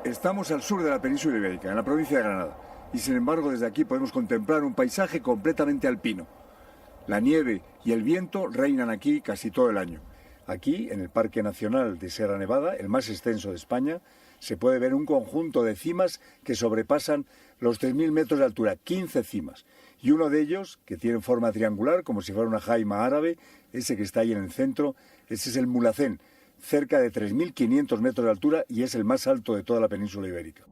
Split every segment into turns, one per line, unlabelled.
Estamos al sur de la península ibérica, en la provincia de Granada, y sin embargo desde aquí podemos contemplar un paisaje completamente alpino. La nieve y el viento reinan aquí casi todo el año. Aquí, en el Parque Nacional de Sierra Nevada, el más extenso de España, se puede ver un conjunto de cimas que sobrepasan los 3.000 metros de altura, 15 cimas. Y uno de ellos, que tiene forma triangular, como si fuera una jaima árabe, ese que está ahí en el centro, ese es el Mulhacén, cerca de 3.500 metros de altura y es el más alto de toda la península ibérica.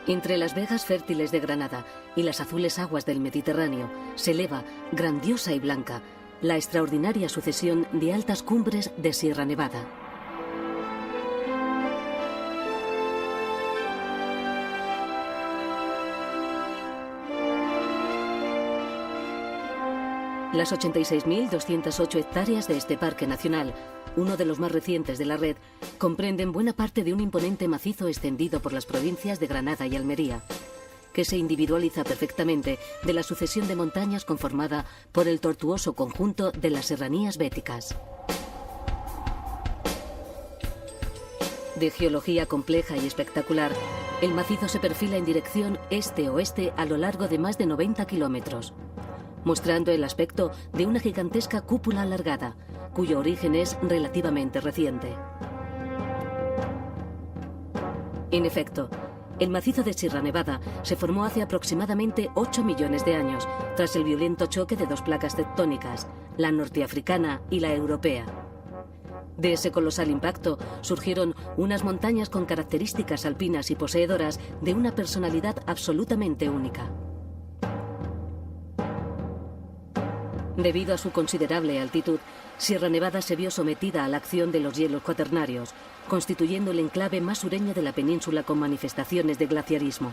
Entre las vegas fértiles de Granada y las azules aguas del Mediterráneo se eleva, grandiosa y blanca, la extraordinaria sucesión de altas cumbres de Sierra Nevada. Las 86.208 hectáreas de este parque nacional, uno de los más recientes de la red, comprenden buena parte de un imponente macizo extendido por las provincias de Granada y Almería, que se individualiza perfectamente de la sucesión de montañas conformada por el tortuoso conjunto de las serranías béticas. De geología compleja y espectacular, el macizo se perfila en dirección este-oeste a lo largo de más de 90 kilómetros, mostrando el aspecto de una gigantesca cúpula alargada, cuyo origen es relativamente reciente. En efecto, el macizo de Sierra Nevada se formó hace aproximadamente 8 millones de años, tras el violento choque de dos placas tectónicas, la norteafricana y la europea. De ese colosal impacto surgieron unas montañas con características alpinas y poseedoras de una personalidad absolutamente única. Debido a su considerable altitud, Sierra Nevada se vio sometida a la acción de los hielos cuaternarios, constituyendo el enclave más sureño de la península con manifestaciones de glaciarismo.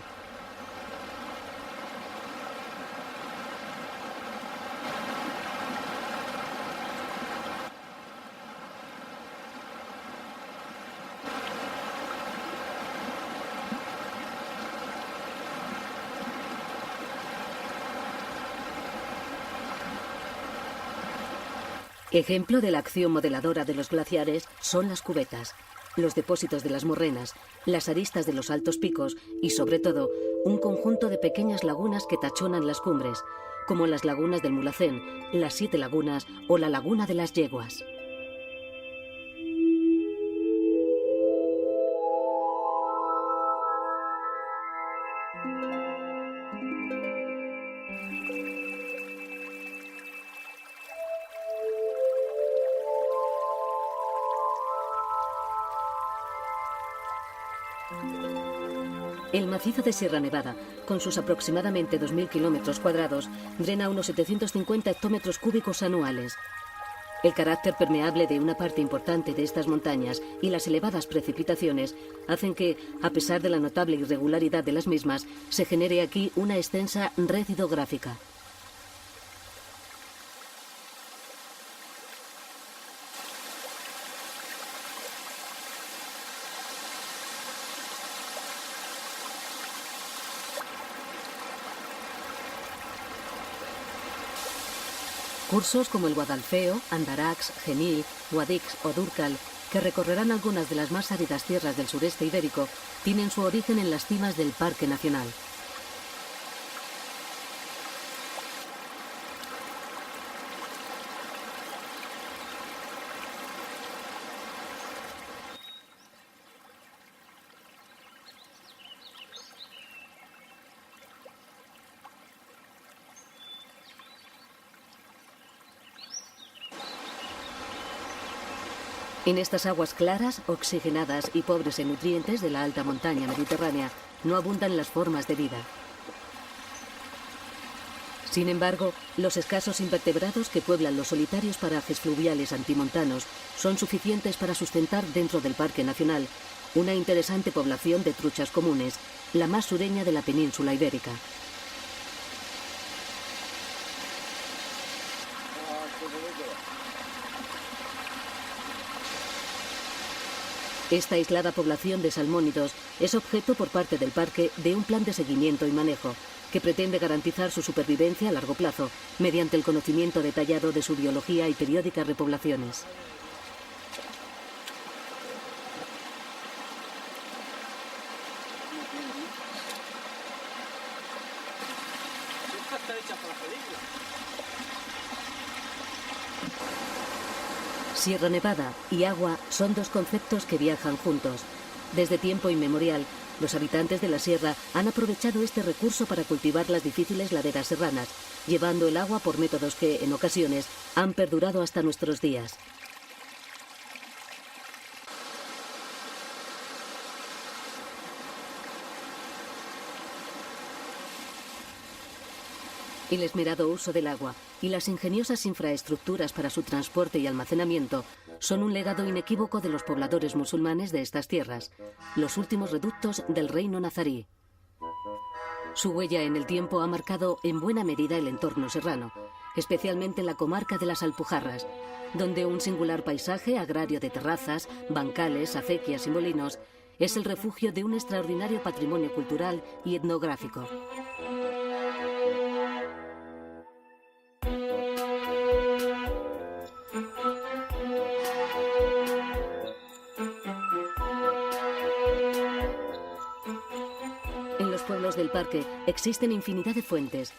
Ejemplo de la acción modeladora de los glaciares son las cubetas, los depósitos de las morrenas, las aristas de los altos picos y, sobre todo, un conjunto de pequeñas lagunas que tachonan las cumbres, como las lagunas del Mulhacén, las 7 lagunas o la laguna de las Yeguas. El macizo de Sierra Nevada, con sus aproximadamente 2.000 kilómetros cuadrados, drena unos 750 hectómetros cúbicos anuales. El carácter permeable de una parte importante de estas montañas y las elevadas precipitaciones hacen que, a pesar de la notable irregularidad de las mismas, se genere aquí una extensa red hidrográfica. Cursos como el Guadalfeo, Andarax, Genil, Guadix o Durcal, que recorrerán algunas de las más áridas tierras del sureste ibérico, tienen su origen en las cimas del Parque Nacional. En estas aguas claras, oxigenadas y pobres en nutrientes de la alta montaña mediterránea, no abundan las formas de vida. Sin embargo, los escasos invertebrados que pueblan los solitarios parajes fluviales antimontanos son suficientes para sustentar dentro del Parque Nacional una interesante población de truchas comunes, la más sureña de la península ibérica. Esta aislada población de salmónidos es objeto por parte del parque de un plan de seguimiento y manejo que pretende garantizar su supervivencia a largo plazo mediante el conocimiento detallado de su biología y periódicas repoblaciones. Sierra Nevada y agua son dos conceptos que viajan juntos. Desde tiempo inmemorial, los habitantes de la sierra han aprovechado este recurso para cultivar las difíciles laderas serranas, llevando el agua por métodos que, en ocasiones, han perdurado hasta nuestros días. El esmerado uso del agua y las ingeniosas infraestructuras para su transporte y almacenamiento son un legado inequívoco de los pobladores musulmanes de estas tierras, los últimos reductos del reino nazarí. Su huella en el tiempo ha marcado en buena medida el entorno serrano, especialmente en la comarca de las Alpujarras, donde un singular paisaje agrario de terrazas, bancales, acequias y molinos es el refugio de un extraordinario patrimonio cultural y etnográfico. En los pueblos del parque existen infinidad de fuentes.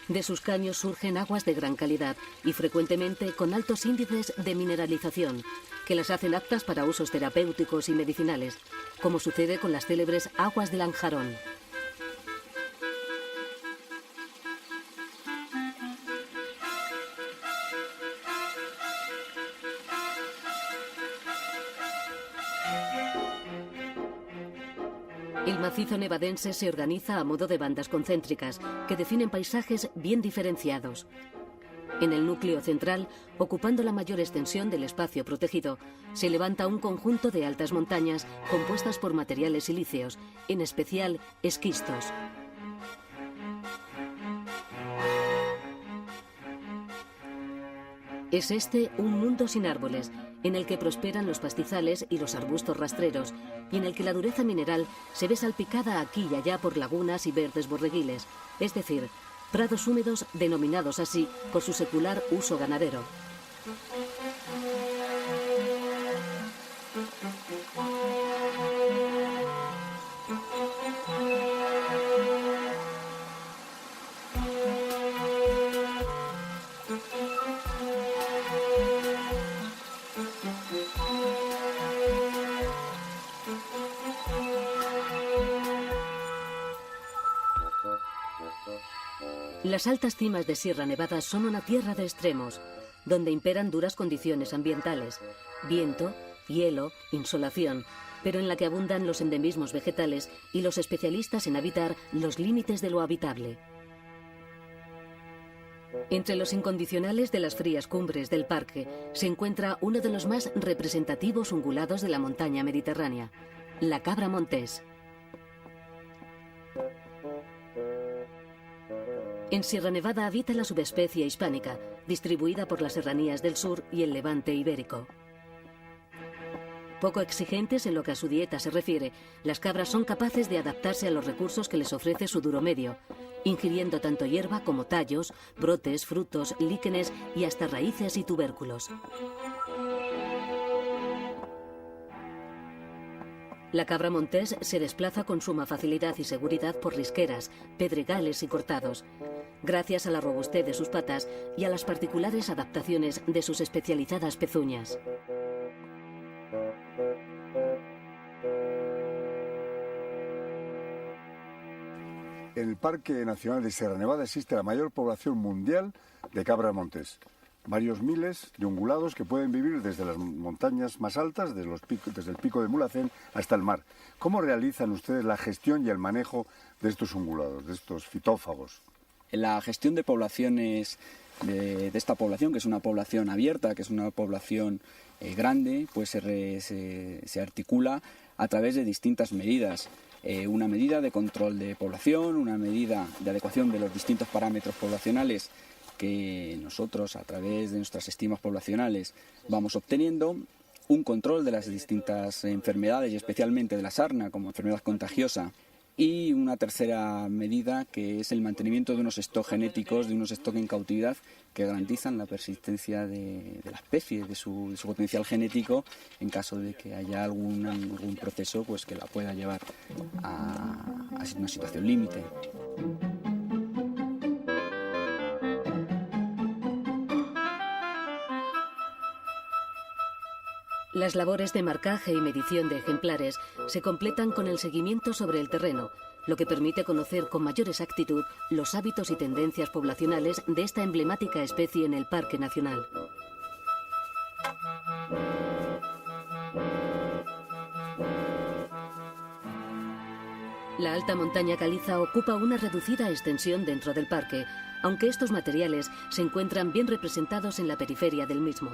De sus caños surgen aguas de gran calidad y frecuentemente con altos índices de mineralización, que las hacen aptas para usos terapéuticos y medicinales, como sucede con las célebres aguas del Anjarón. El macizo nevadense se organiza a modo de bandas concéntricas que definen paisajes bien diferenciados. En el núcleo central, ocupando la mayor extensión del espacio protegido, se levanta un conjunto de altas montañas compuestas por materiales silíceos, en especial esquistos. Es este un mundo sin árboles, en el que prosperan los pastizales y los arbustos rastreros, y en el que la dureza mineral se ve salpicada aquí y allá por lagunas y verdes borreguiles, es decir, prados húmedos denominados así por su secular uso ganadero. Las altas cimas de Sierra Nevada son una tierra de extremos, donde imperan duras condiciones ambientales, viento, hielo, insolación, pero en la que abundan los endemismos vegetales y los especialistas en habitar los límites de lo habitable. Entre los incondicionales de las frías cumbres del parque se encuentra uno de los más representativos ungulados de la montaña mediterránea, la cabra montés. En Sierra Nevada habita la subespecie hispánica, distribuida por las serranías del sur y el levante ibérico. Poco exigentes en lo que a su dieta se refiere, las cabras son capaces de adaptarse a los recursos que les ofrece su duro medio, ingiriendo tanto hierba como tallos, brotes, frutos, líquenes y hasta raíces y tubérculos. La cabra montés se desplaza con suma facilidad y seguridad por risqueras, pedregales y cortados, gracias a la robustez de sus patas y a las particulares adaptaciones de sus especializadas pezuñas.
En el Parque Nacional de Sierra Nevada existe la mayor población mundial de cabras montés. Varios miles de ungulados que pueden vivir desde las montañas más altas, desde el pico de Mulhacén hasta el mar. ¿Cómo realizan ustedes la gestión y el manejo de estos ungulados, de estos fitófagos?
La gestión de poblaciones, de esta población, que es una población abierta, que es una población grande, pues se articula a través de distintas medidas. Una medida de control de población, una medida de adecuación de los distintos parámetros poblacionales que nosotros, a través de nuestras estimas poblacionales, vamos obteniendo, un control de las distintas enfermedades y especialmente de la sarna como enfermedad contagiosa, y una tercera medida que es el mantenimiento de unos stocks genéticos, de unos stocks en cautividad que garantizan la persistencia de la especie, de su potencial genético en caso de que haya algún proceso pues, que la pueda llevar a una situación límite.
Las labores de marcaje y medición de ejemplares se completan con el seguimiento sobre el terreno, lo que permite conocer con mayor exactitud los hábitos y tendencias poblacionales de esta emblemática especie en el Parque Nacional. La alta montaña caliza ocupa una reducida extensión dentro del parque, aunque estos materiales se encuentran bien representados en la periferia del mismo.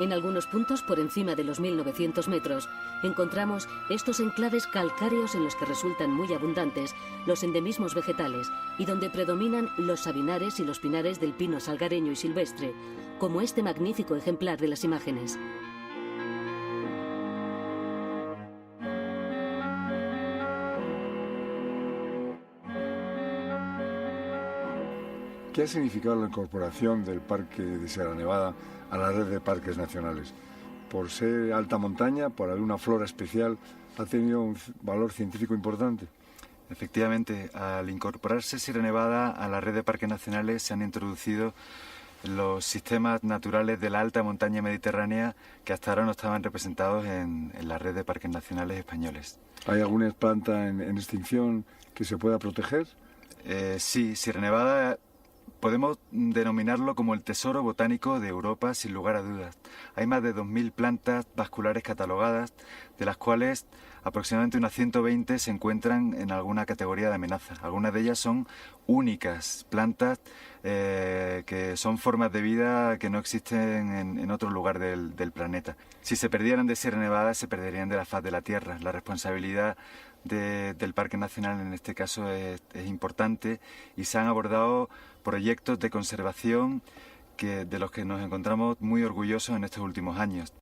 En algunos puntos, por encima de los 1900 metros, encontramos estos enclaves calcáreos en los que resultan muy abundantes los endemismos vegetales y donde predominan los sabinares y los pinares del pino salgareño y silvestre, como este magnífico ejemplar de las imágenes.
¿Qué ha significado la incorporación del Parque de Sierra Nevada a la red de parques nacionales? Por ser alta montaña, por haber una flora especial, ¿ha tenido un valor científico importante?
Efectivamente, al incorporarse Sierra Nevada a la red de parques nacionales se han introducido los sistemas naturales de la alta montaña mediterránea que hasta ahora no estaban representados en la red de parques nacionales españoles.
¿Hay alguna planta en extinción que se pueda proteger?
Sí, Sierra Nevada podemos denominarlo como el tesoro botánico de Europa, sin lugar a dudas. Hay más de 2000 plantas vasculares catalogadas, de las cuales aproximadamente unas 120 se encuentran en alguna categoría de amenaza. Algunas de ellas son únicas, plantas que son formas de vida que no existen en otro lugar del planeta. Si se perdieran de Sierra Nevada, se perderían de la faz de la Tierra. La responsabilidad del Parque Nacional en este caso es importante y se han abordado proyectos de conservación de los que nos encontramos muy orgullosos en estos últimos años.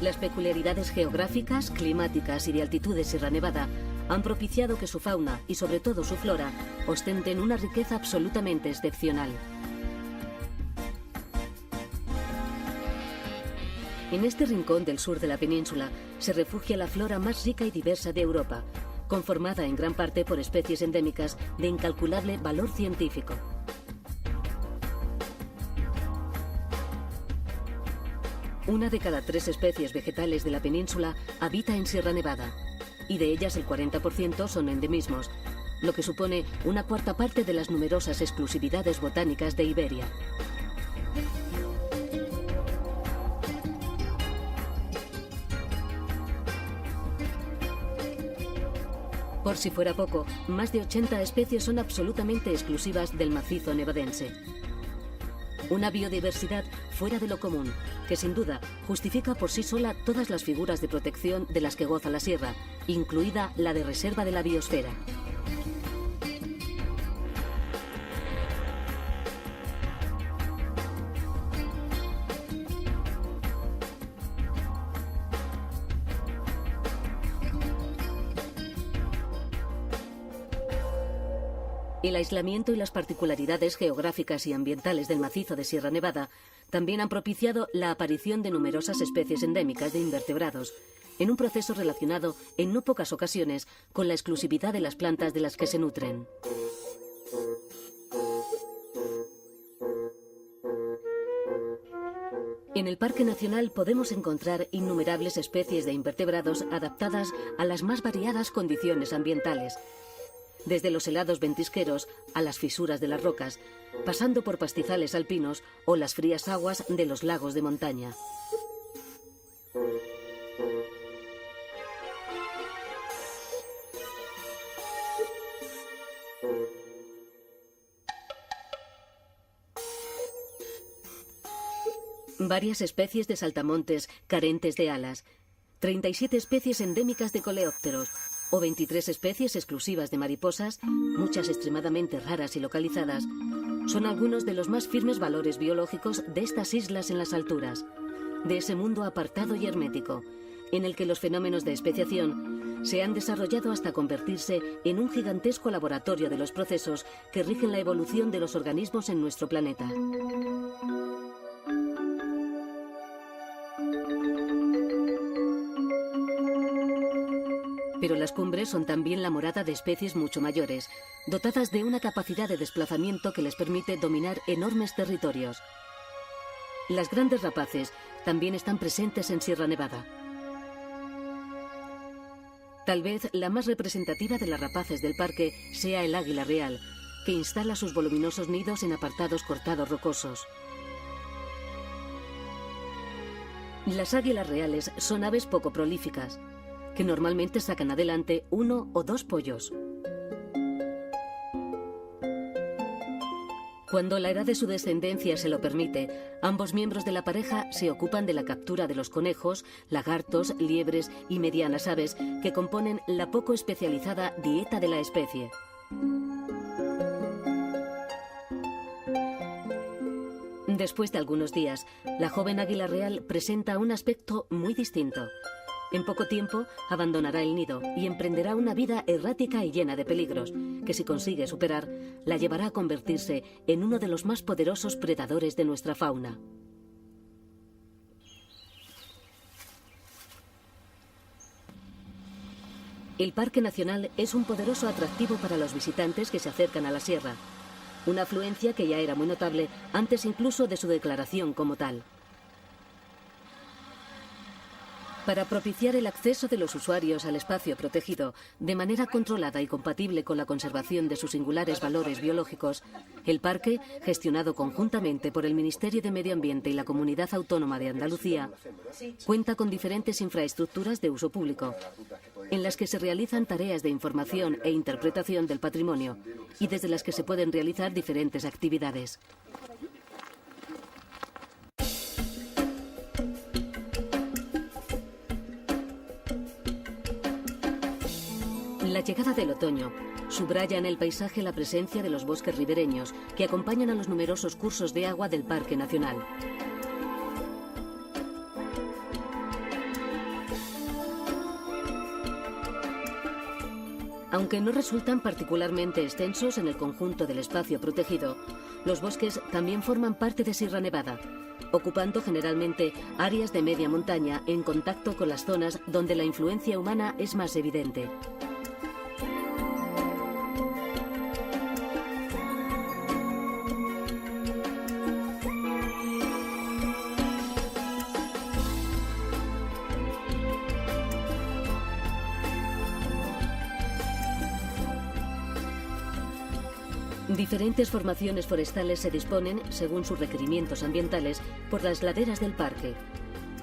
Las peculiaridades geográficas, climáticas y de altitud de Sierra Nevada han propiciado que su fauna y sobre todo su flora ostenten una riqueza absolutamente excepcional. En este rincón del sur de la península se refugia la flora más rica y diversa de Europa, conformada en gran parte por especies endémicas de incalculable valor científico. Una de cada 3 especies vegetales de la península habita en Sierra Nevada, y de ellas el 40% son endemismos, lo que supone una cuarta parte de las numerosas exclusividades botánicas de Iberia. Por si fuera poco, más de 80 especies son absolutamente exclusivas del macizo nevadense. Una biodiversidad fuera de lo común, que sin duda justifica por sí sola todas las figuras de protección de las que goza la sierra, incluida la de reserva de la biosfera. El aislamiento y las particularidades geográficas y ambientales del macizo de Sierra Nevada también han propiciado la aparición de numerosas especies endémicas de invertebrados, en un proceso relacionado en no pocas ocasiones con la exclusividad de las plantas de las que se nutren. En el Parque Nacional podemos encontrar innumerables especies de invertebrados adaptadas a las más variadas condiciones ambientales, desde los helados ventisqueros a las fisuras de las rocas, pasando por pastizales alpinos o las frías aguas de los lagos de montaña. Varias especies de saltamontes carentes de alas, 37 especies endémicas de coleópteros, o 23 especies exclusivas de mariposas, muchas extremadamente raras y localizadas, son algunos de los más firmes valores biológicos de estas islas en las alturas, de ese mundo apartado y hermético, en el que los fenómenos de especiación se han desarrollado hasta convertirse en un gigantesco laboratorio de los procesos que rigen la evolución de los organismos en nuestro planeta. Pero las cumbres son también la morada de especies mucho mayores, dotadas de una capacidad de desplazamiento que les permite dominar enormes territorios. Las grandes rapaces también están presentes en Sierra Nevada. Tal vez la más representativa de las rapaces del parque sea el águila real, que instala sus voluminosos nidos en apartados cortados rocosos. Las águilas reales son aves poco prolíficas, que normalmente sacan adelante 1 o 2 pollos. Cuando la edad de su descendencia se lo permite, ambos miembros de la pareja se ocupan de la captura de los conejos, lagartos, liebres y medianas aves que componen la poco especializada dieta de la especie. Después de algunos días, la joven águila real presenta un aspecto muy distinto. En poco tiempo abandonará el nido y emprenderá una vida errática y llena de peligros, que si consigue superar, la llevará a convertirse en uno de los más poderosos predadores de nuestra fauna. El Parque Nacional es un poderoso atractivo para los visitantes que se acercan a la sierra, una afluencia que ya era muy notable antes incluso de su declaración como tal. Para propiciar el acceso de los usuarios al espacio protegido de manera controlada y compatible con la conservación de sus singulares valores biológicos, el parque, gestionado conjuntamente por el Ministerio de Medio Ambiente y la Comunidad Autónoma de Andalucía, cuenta con diferentes infraestructuras de uso público, en las que se realizan tareas de información e interpretación del patrimonio y desde las que se pueden realizar diferentes actividades. La llegada del otoño subraya en el paisaje la presencia de los bosques ribereños que acompañan a los numerosos cursos de agua del Parque Nacional. Aunque no resultan particularmente extensos en el conjunto del espacio protegido, los bosques también forman parte de Sierra Nevada, ocupando generalmente áreas de media montaña en contacto con las zonas donde la influencia humana es más evidente. Diferentes formaciones forestales se disponen, según sus requerimientos ambientales, por las laderas del parque.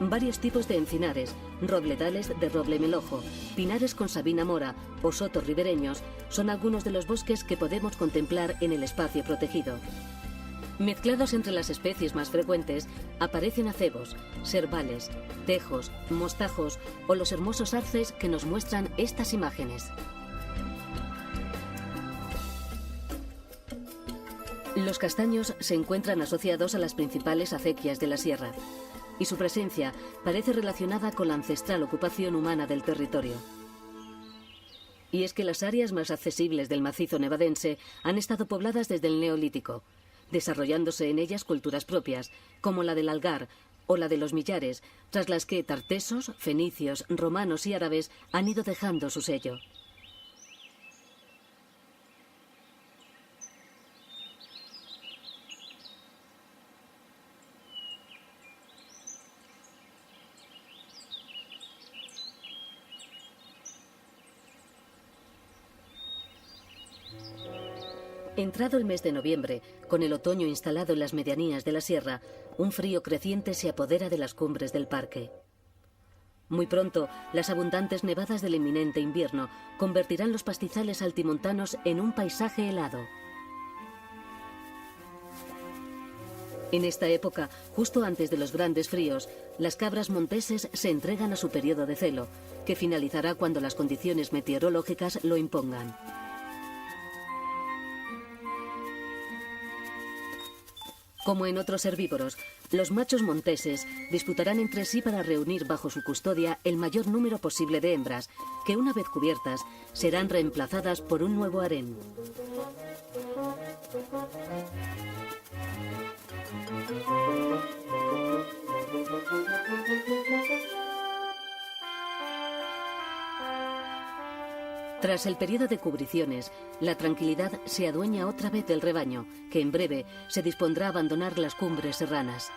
Varios tipos de encinares, robledales de roble melojo, pinares con sabina mora o sotos ribereños son algunos de los bosques que podemos contemplar en el espacio protegido. Mezclados entre las especies más frecuentes aparecen acebos, serbales, tejos, mostajos o los hermosos arces que nos muestran estas imágenes. Los castaños se encuentran asociados a las principales acequias de la sierra, y su presencia parece relacionada con la ancestral ocupación humana del territorio. Y es que las áreas más accesibles del macizo nevadense han estado pobladas desde el Neolítico, desarrollándose en ellas culturas propias, como la del Algar o la de los Millares, tras las que tartesos, fenicios, romanos y árabes han ido dejando su sello. Entrado el mes de noviembre, con el otoño instalado en las medianías de la sierra, un frío creciente se apodera de las cumbres del parque. Muy pronto, las abundantes nevadas del inminente invierno convertirán los pastizales altimontanos en un paisaje helado. En esta época, justo antes de los grandes fríos, las cabras monteses se entregan a su periodo de celo, que finalizará cuando las condiciones meteorológicas lo impongan. Como en otros herbívoros, Los machos monteses disputarán entre sí para reunir bajo su custodia el mayor número posible de hembras, que una vez cubiertas serán reemplazadas por un nuevo harén. Tras el periodo de cubriciones, la tranquilidad se adueña otra vez del rebaño, que en breve se dispondrá a abandonar las cumbres serranas.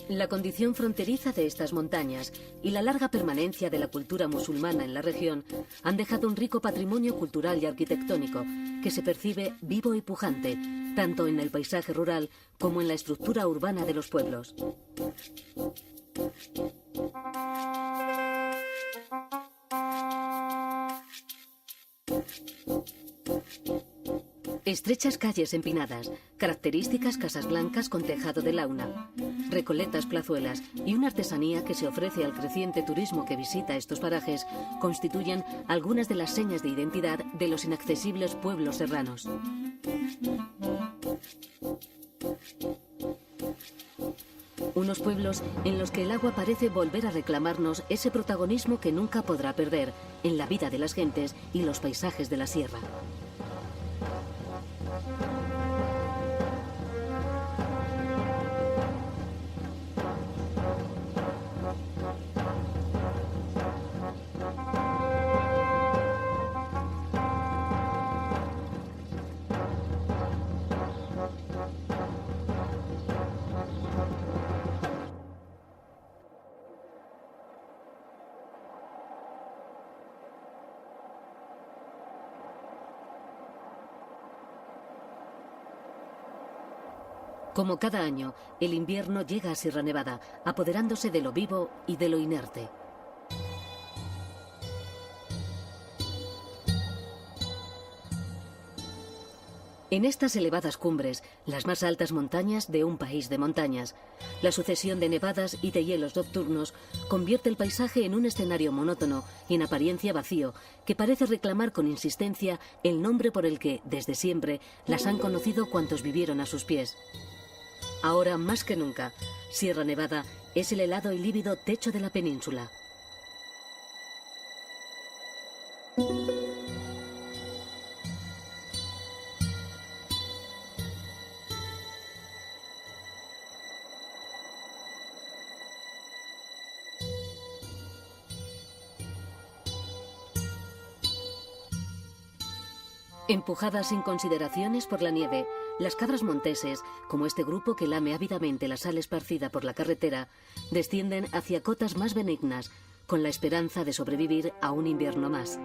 La condición fronteriza de estas montañas y la larga permanencia de la cultura musulmana en la región han dejado un rico patrimonio cultural y arquitectónico que se percibe vivo y pujante, tanto en el paisaje rural como en la estructura urbana de los pueblos. Estrechas calles empinadas, características casas blancas con tejado de launa, recoletas plazuelas y una artesanía que se ofrece al creciente turismo que visita estos parajes constituyen algunas de las señas de identidad de los inaccesibles pueblos serranos. Unos pueblos en los que el agua parece volver a reclamarnos ese protagonismo que nunca podrá perder en la vida de las gentes y los paisajes de la sierra. Como cada año, el invierno llega a Sierra Nevada, apoderándose de lo vivo y de lo inerte. En estas elevadas cumbres, las más altas montañas de un país de montañas, la sucesión de nevadas y de hielos nocturnos convierte el paisaje en un escenario monótono y en apariencia vacío, que parece reclamar con insistencia el nombre por el que, desde siempre, las han conocido cuantos vivieron a sus pies. Ahora, más que nunca, Sierra Nevada es el helado y lívido techo de la península. Empujadas sin consideraciones por la nieve, las cabras monteses, como este grupo que lame ávidamente la sal esparcida por la carretera, descienden hacia cotas más benignas, con la esperanza de sobrevivir a un invierno más.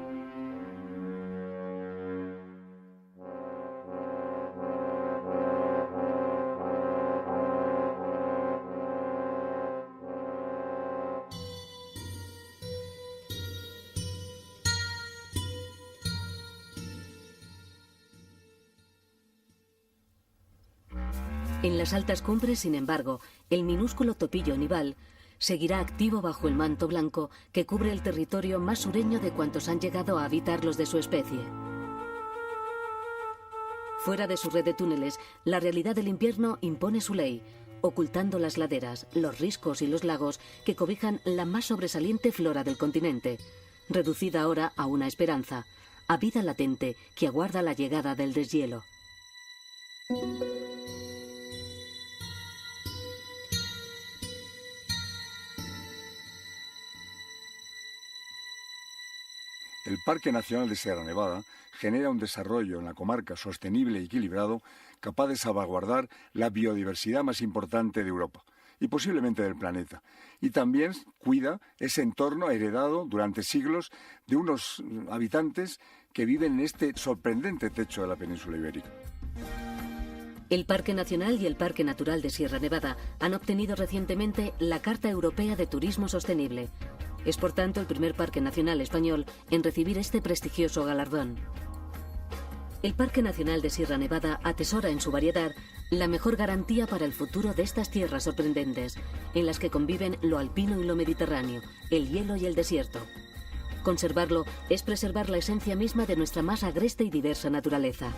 En las altas cumbres, sin embargo, el minúsculo topillo nival seguirá activo bajo el manto blanco que cubre el territorio más sureño de cuantos han llegado a habitar los de su especie. Fuera de su red de túneles, la realidad del invierno impone su ley, ocultando las laderas, los riscos y los lagos que cobijan la más sobresaliente flora del continente, reducida ahora a una esperanza, a vida latente que aguarda la llegada del deshielo.
El Parque Nacional de Sierra Nevada genera un desarrollo en la comarca sostenible y equilibrado capaz de salvaguardar la biodiversidad más importante de Europa y posiblemente del planeta. Y también cuida ese entorno heredado durante siglos de unos habitantes que viven en este sorprendente techo de la península ibérica.
El Parque Nacional y el Parque Natural de Sierra Nevada han obtenido recientemente la Carta Europea de Turismo Sostenible. Es por tanto el primer parque nacional español en recibir este prestigioso galardón. El Parque Nacional de Sierra Nevada atesora en su variedad la mejor garantía para el futuro de estas tierras sorprendentes, en las que conviven lo alpino y lo mediterráneo, el hielo y el desierto. Conservarlo es preservar la esencia misma de nuestra más agreste y diversa naturaleza.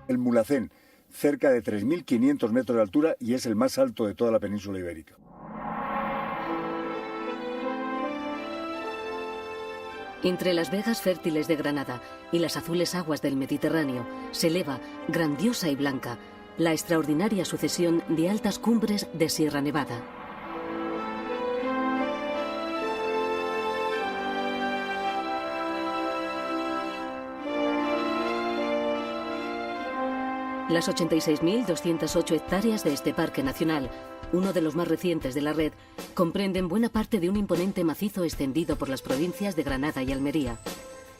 El Mulhacén, cerca de 3.500 metros de altura y es el más alto de toda la península ibérica.
Entre las vegas fértiles de Granada y las azules aguas del Mediterráneo se eleva, grandiosa y blanca, la extraordinaria sucesión de altas cumbres de Sierra Nevada. Las 86.208 hectáreas de este parque nacional, uno de los más recientes de la red, comprenden buena parte de un imponente macizo extendido por las provincias de Granada y Almería,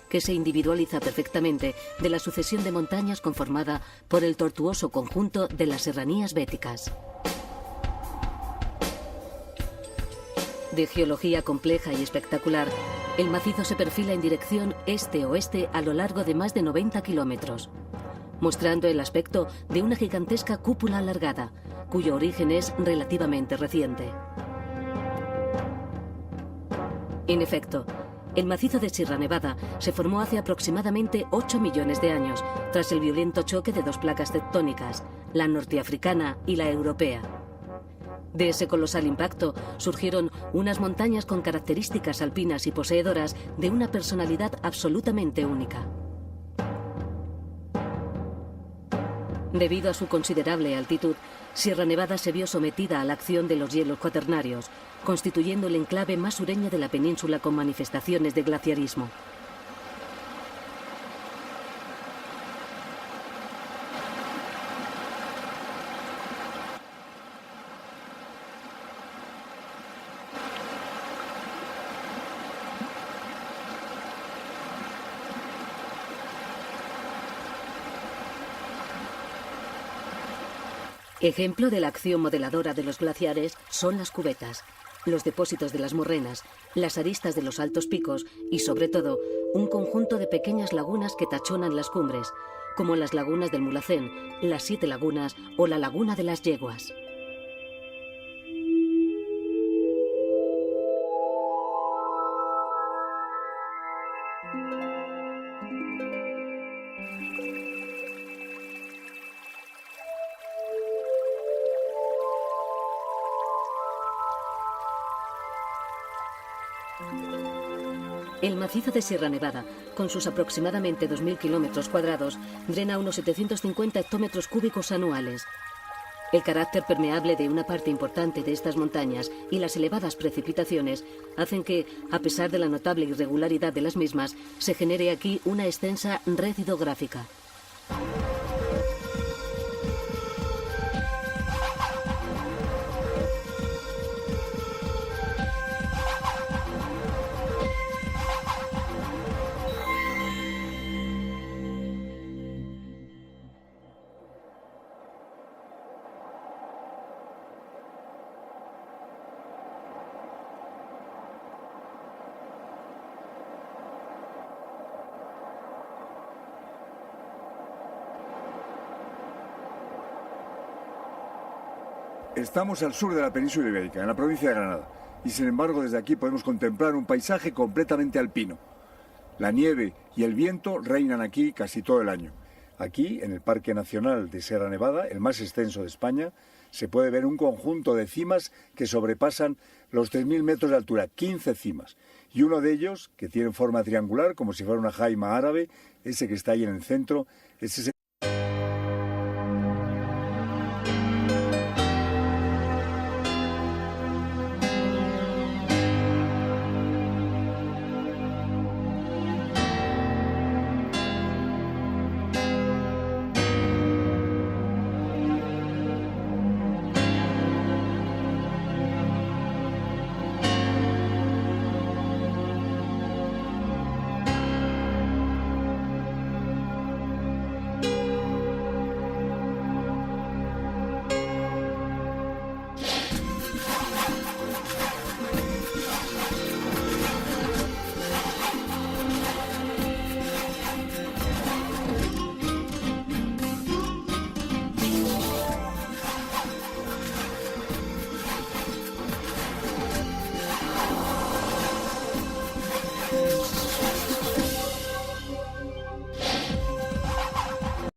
que se individualiza perfectamente de la sucesión de montañas conformada por el tortuoso conjunto de las serranías béticas. De geología compleja y espectacular, el macizo se perfila en dirección este-oeste a lo largo de más de 90 kilómetros, mostrando el aspecto de una gigantesca cúpula alargada, cuyo origen es relativamente reciente. En efecto, el macizo de Sierra Nevada se formó hace aproximadamente 8 millones de años, tras el violento choque de dos placas tectónicas, la norteafricana y la europea. De ese colosal impacto surgieron unas montañas con características alpinas y poseedoras de una personalidad absolutamente única. Debido a su considerable altitud, Sierra Nevada se vio sometida a la acción de los hielos cuaternarios, constituyendo el enclave más sureño de la península con manifestaciones de glaciarismo. Ejemplo de la acción modeladora de los glaciares son las cubetas, los depósitos de las morrenas, las aristas de los altos picos y, sobre todo, un conjunto de pequeñas lagunas que tachonan las cumbres, como las lagunas del Mulhacén, las 7 lagunas o la laguna de las Yeguas. El macizo de Sierra Nevada, con sus aproximadamente 2.000 kilómetros cuadrados, drena unos 750 hectómetros cúbicos anuales. El carácter permeable de una parte importante de estas montañas y las elevadas precipitaciones hacen que, a pesar de la notable irregularidad de las mismas, se genere aquí una extensa red hidrográfica.
Estamos al sur de la península ibérica, en la provincia de Granada, y sin embargo desde aquí podemos contemplar un paisaje completamente alpino. La nieve y el viento reinan aquí casi todo el año. Aquí, en el Parque Nacional de Sierra Nevada, el más extenso de España, se puede ver un conjunto de cimas que sobrepasan los 3.000 metros de altura, 15 cimas. Y uno de ellos, que tiene forma triangular, como si fuera una jaima árabe, ese que está ahí en el centro, ese